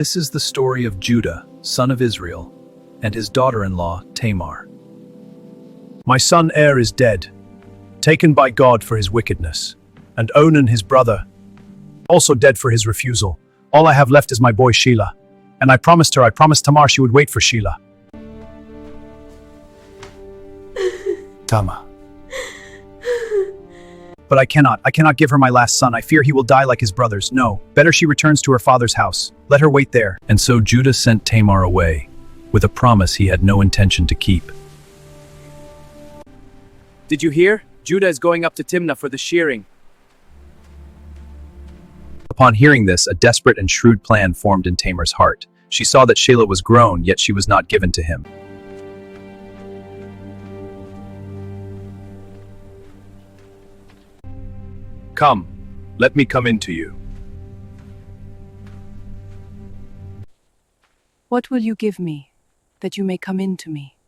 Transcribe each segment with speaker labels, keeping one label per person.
Speaker 1: This is the story of Judah, son of Israel, and his daughter-in-law, Tamar.
Speaker 2: My son Er is dead, taken by God for his wickedness, and Onan his brother, also dead for his refusal. All I have left is my boy Shelah, and I promised Tamar she would wait for Shelah. Tama. But I cannot give her my last son. I fear he will die like his brothers. No, better she returns to her father's house. Let her wait there.
Speaker 1: And so Judah sent Tamar away, with a promise he had no intention to keep.
Speaker 3: Did you hear? Judah is going up to Timnah for the shearing.
Speaker 1: Upon hearing this, a desperate and shrewd plan formed in Tamar's heart. She saw that Shelah was grown, yet she was not given to him.
Speaker 2: Come, let me come in to you.
Speaker 4: What will you give me, that you may come in to me?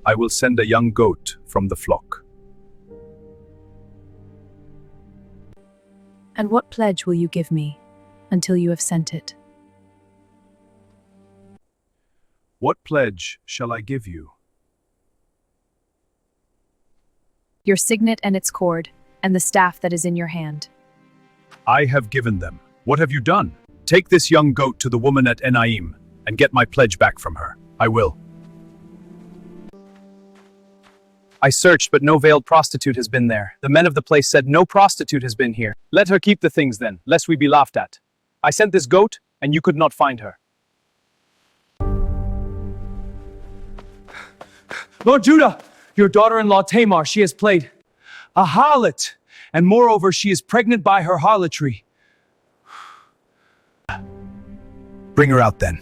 Speaker 2: I will send a young goat from the flock.
Speaker 4: And what pledge will you give me, until you have sent it?
Speaker 2: What pledge shall I give you?
Speaker 4: Your signet and its cord, and the staff that is in your hand.
Speaker 2: I have given them. What have you done? Take this young goat to the woman at Enaim, and get my pledge back from her. I will.
Speaker 3: I searched, but no veiled prostitute has been there. The men of the place said no prostitute has been here. Let her keep the things then, lest we be laughed at. I sent this goat, and you could not find her. Lord Judah, your daughter-in-law Tamar, she has played a harlot, and moreover, she is pregnant by her harlotry.
Speaker 2: Bring her out then,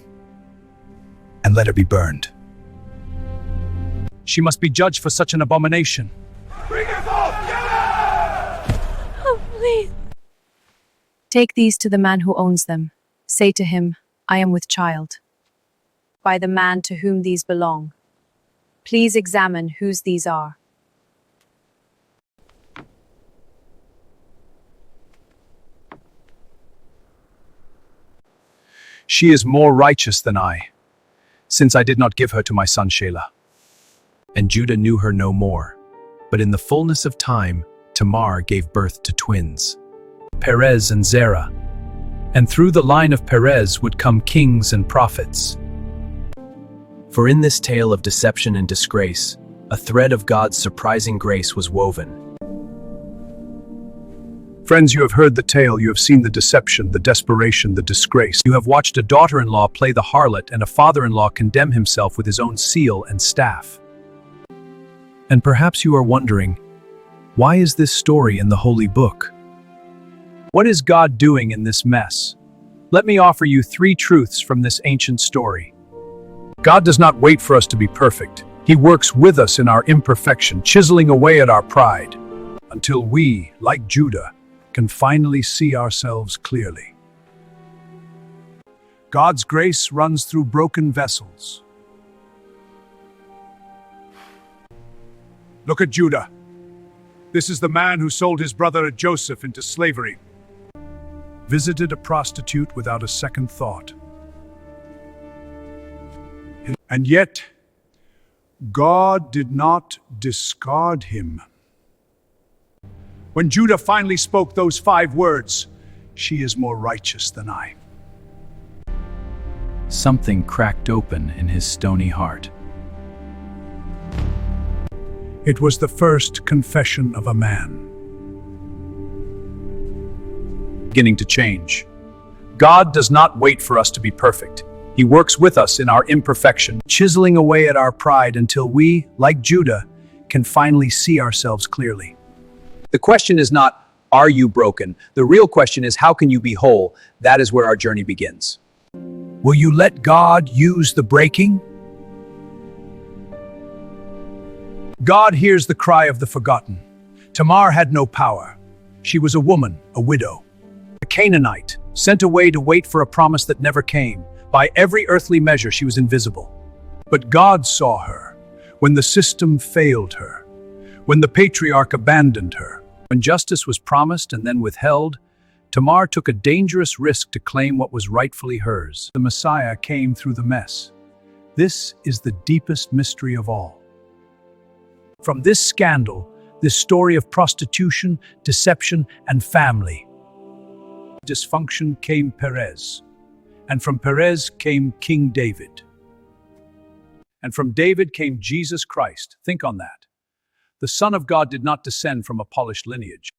Speaker 2: and let her be burned. She must be judged for such an abomination.
Speaker 5: Bring her forth!
Speaker 4: Oh, please. Take these to the man who owns them. Say to him, I am with child. By the man to whom these belong. Please examine whose these are.
Speaker 2: She is more righteous than I, since I did not give her to my son Shelah.
Speaker 1: And Judah knew her no more. But in the fullness of time, Tamar gave birth to twins, Perez and Zerah. And through the line of Perez would come kings and prophets. For in this tale of deception and disgrace, a thread of God's surprising grace was woven.
Speaker 2: Friends, you have heard the tale, you have seen the deception, the desperation, the disgrace. You have watched a daughter-in-law play the harlot and a father-in-law condemn himself with his own seal and staff.
Speaker 1: And perhaps you are wondering, why is this story in the Holy Book?
Speaker 2: What is God doing in this mess? Let me offer you 3 truths from this ancient story. God does not wait for us to be perfect. He works with us in our imperfection, chiseling away at our pride, until we, like Judah, can finally see ourselves clearly. God's grace runs through broken vessels. Look at Judah. This is the man who sold his brother Joseph into slavery. Visited a prostitute without a second thought. And yet, God did not discard him. When Judah finally spoke those 5 words, "She is more righteous than I,"
Speaker 1: Something cracked open in his stony heart.
Speaker 2: it was the first confession of a man beginning to change. God does not wait for us to be perfect. He works with us in our imperfection, chiseling away at our pride until we, like Judah, can finally see ourselves clearly.
Speaker 3: The question is not, are you broken? The real question is, how can you be whole? That is where our journey begins.
Speaker 2: Will you let God use the breaking? God hears the cry of the forgotten. Tamar had no power. She was a woman, a widow, a Canaanite, sent away to wait for a promise that never came. By every earthly measure, she was invisible. But God saw her when the system failed her, when the patriarch abandoned her, when justice was promised and then withheld. Tamar took a dangerous risk to claim what was rightfully hers. The Messiah came through the mess. This is the deepest mystery of all. From this scandal, this story of prostitution, deception, and family dysfunction came Perez. And from Perez came King David. And from David came Jesus Christ. Think on that. The Son of God did not descend from a polished lineage.